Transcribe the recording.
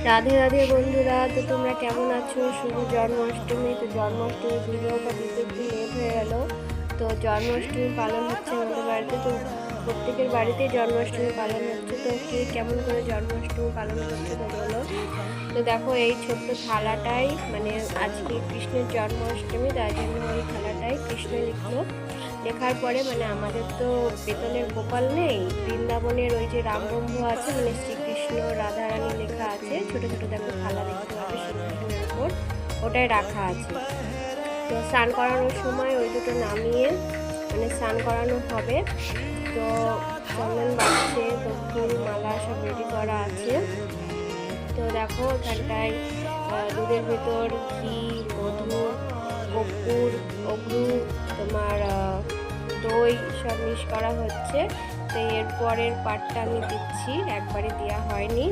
রাধে রাধে বন্ধুরা, তো তোমরা কেমন আছো? শুভ জন্মাষ্টমী। তো জন্মাষ্টমী ভিডিওটা দিতে একটু লেট হয়ে গেল। তো জন্মাষ্টমী পালন হচ্ছে আমাদের বাড়িতে। তো প্রত্যেকের বাড়িতেই জন্মাষ্টমী পালন হচ্ছে। তো কে কেমন করে জন্মাষ্টমী পালন করছে তো বলো। তো দেখো, এই ছোট্ট থালাটাই মানে আজকে কৃষ্ণের জন্মাষ্টমী, তার জন্য ওই থালাটাই কৃষ্ণ লিখলো। লেখার পরে মানে আমাদের তো বেতনের গোপাল নেই, বৃন্দাবনের ওই যে রামবন্ধু আছে, মানে শ্রীকৃষ্ণ রাধারানী লেখা আছে। ছোট ছোট দেখো থালা দেখতে পাবে সিংহাসনের উপর, ওটাই রাখা আছে। তো স্নান করানোর সময় ওই দুটো নামিয়ে মানে স্নান করানো হবে। তো চন্দন বাড়ছে, তো ফুল মালা সব রেডি করা আছে। তো দেখো এখানটায় দুধের ভেতর ঘি, মধু, কর্পূর, অগ্রু, তোমার দই সব মিক্স করা হচ্ছে। তো এর পরের পার্টটা আমি দিচ্ছি, একবারে দেওয়া হয়নি।